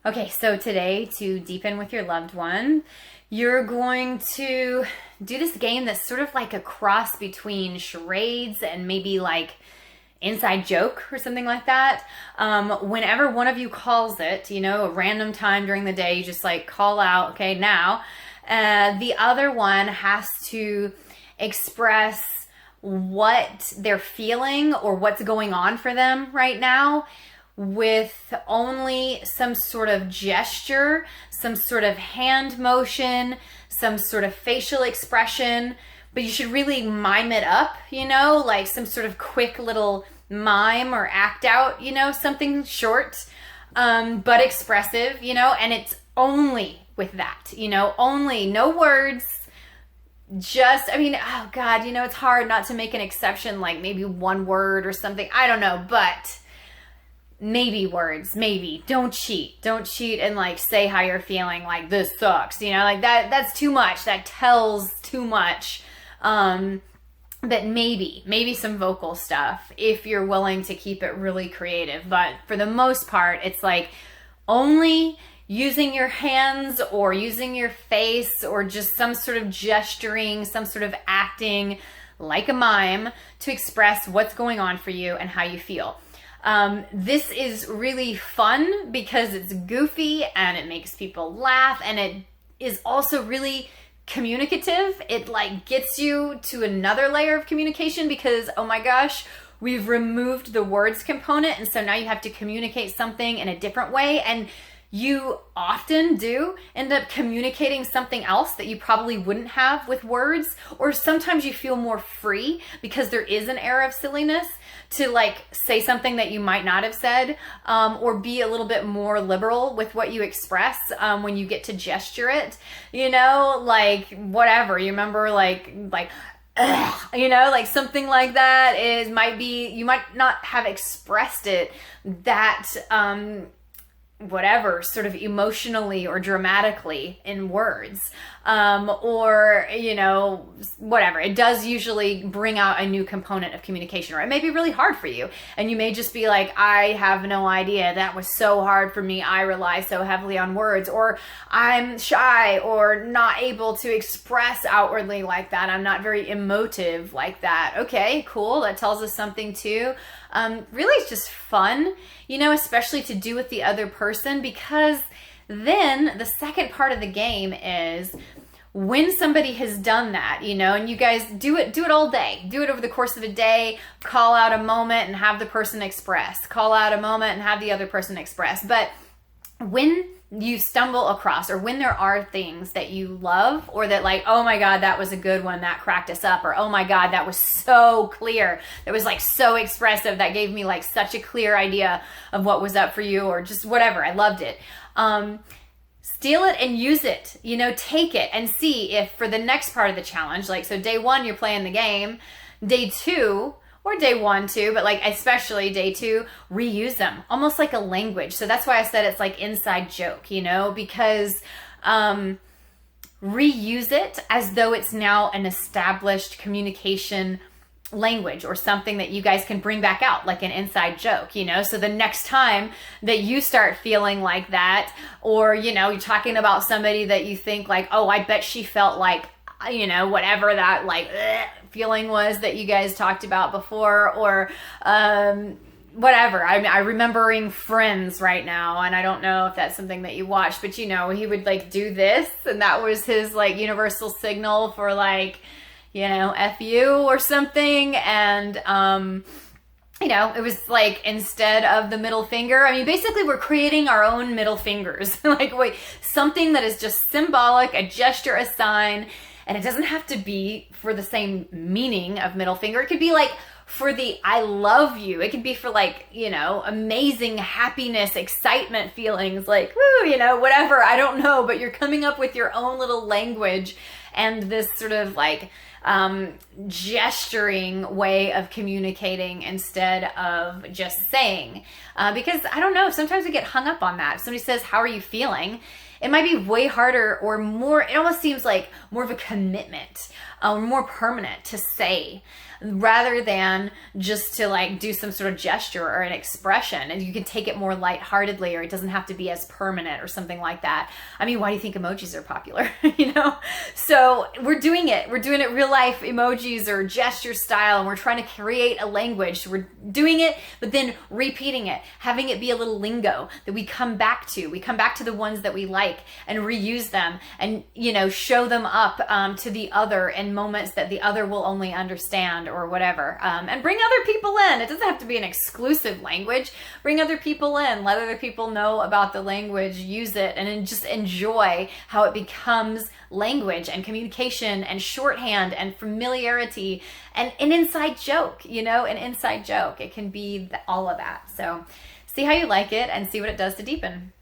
Okay, so today, to deepen with your loved one, you're going to do this game that's sort of like a cross between charades and maybe like inside joke or something like that. Whenever one of you calls it, a random time during the day, you just like call out, okay, now. The other one has to express what they're feeling or what's going on for them right now with only some sort of gesture, some sort of hand motion, some sort of facial expression, but you should really mime it up, like some sort of quick little mime or act out, something short, but expressive, and it's only with that, only no words. Oh God, it's hard not to make an exception, like maybe one word or something. I don't know, but maybe words, maybe. Don't cheat and like say how you're feeling, like this sucks, like that's too much. That tells too much. But maybe some vocal stuff if you're willing to keep it really creative. But for the most part, it's like only using your hands or using your face or just some sort of gesturing, some sort of acting like a mime to express what's going on for you and how you feel. This is really fun because it's goofy and it makes people laugh, and it is also really communicative. It like gets you to another layer of communication because, oh my gosh, we've removed the words component, and so now you have to communicate something in a different way, and you often do end up communicating something else that you probably wouldn't have with words, or sometimes you feel more free because there is an air of silliness to like say something that you might not have said, or be a little bit more liberal with what you express when you get to gesture it, like whatever. You remember like like something like that you might not have expressed it that whatever, sort of emotionally or dramatically in words, or whatever. It does usually bring out a new component of communication, or it may be really hard for you and you may just be like, I have no idea, that was so hard for me, I rely so heavily on words, or I'm shy or not able to express outwardly like that, I'm not very emotive like that. Okay, cool, that tells us something too. Really it's just fun, especially to do with the other person, because then the second part of the game is when somebody has done that, and you guys do it all day, do it over the course of a day, call out a moment and have the person express, call out a moment and have the other person express. But when you stumble across, or when there are things that you love, or that like, oh my God, that was a good one, that cracked us up, or oh my God, that was so clear, that was like so expressive, that gave me like such a clear idea of what was up for you, or just whatever, I loved it. Steal it and use it, take it and see if for the next part of the challenge, like, so day one, you're playing the game, day two, or day one too, but like especially day two, reuse them almost like a language. So that's why I said it's like inside joke, because reuse it as though it's now an established communication language, or something that you guys can bring back out like an inside joke, so the next time that you start feeling like that, or you're talking about somebody that you think like, oh, I bet she felt like, whatever that like feeling was that you guys talked about before, or whatever. I'm remembering Friends right now, and I don't know if that's something that you watched, but he would like do this, and that was his like universal signal for like, F you or something. And it was like, instead of the middle finger, basically we're creating our own middle fingers. Like, wait, something that is just symbolic, a gesture, a sign. And it doesn't have to be for the same meaning of middle finger. It could be like for the I love you. It could be for like, amazing happiness, excitement feelings, like, woo, whatever. I don't know, but you're coming up with your own little language. and this sort of like gesturing way of communicating instead of just saying. Because I don't know, sometimes we get hung up on that. If somebody says, how are you feeling? It might be way harder or more, it almost seems like more of a commitment, more permanent to say, rather than just to like do some sort of gesture or an expression. And you can take it more lightheartedly, or it doesn't have to be as permanent or something like that. I mean, why do you think emojis are popular? You know? So we're doing it real life emojis or gesture style, and we're trying to create a language. So we're doing it, but then repeating it, having it be a little lingo that we come back to. We come back to the ones that we like and reuse them, and, you know, show them up to the other in moments that the other will only understand or whatever. And bring other people in. It doesn't have to be an exclusive language. Bring other people in. Let other people know about the language. Use it, and then just enjoy how it becomes language and communication and shorthand and familiarity and an inside joke, you know, an inside joke. It can be all of that. So see how you like it and see what it does to deepen.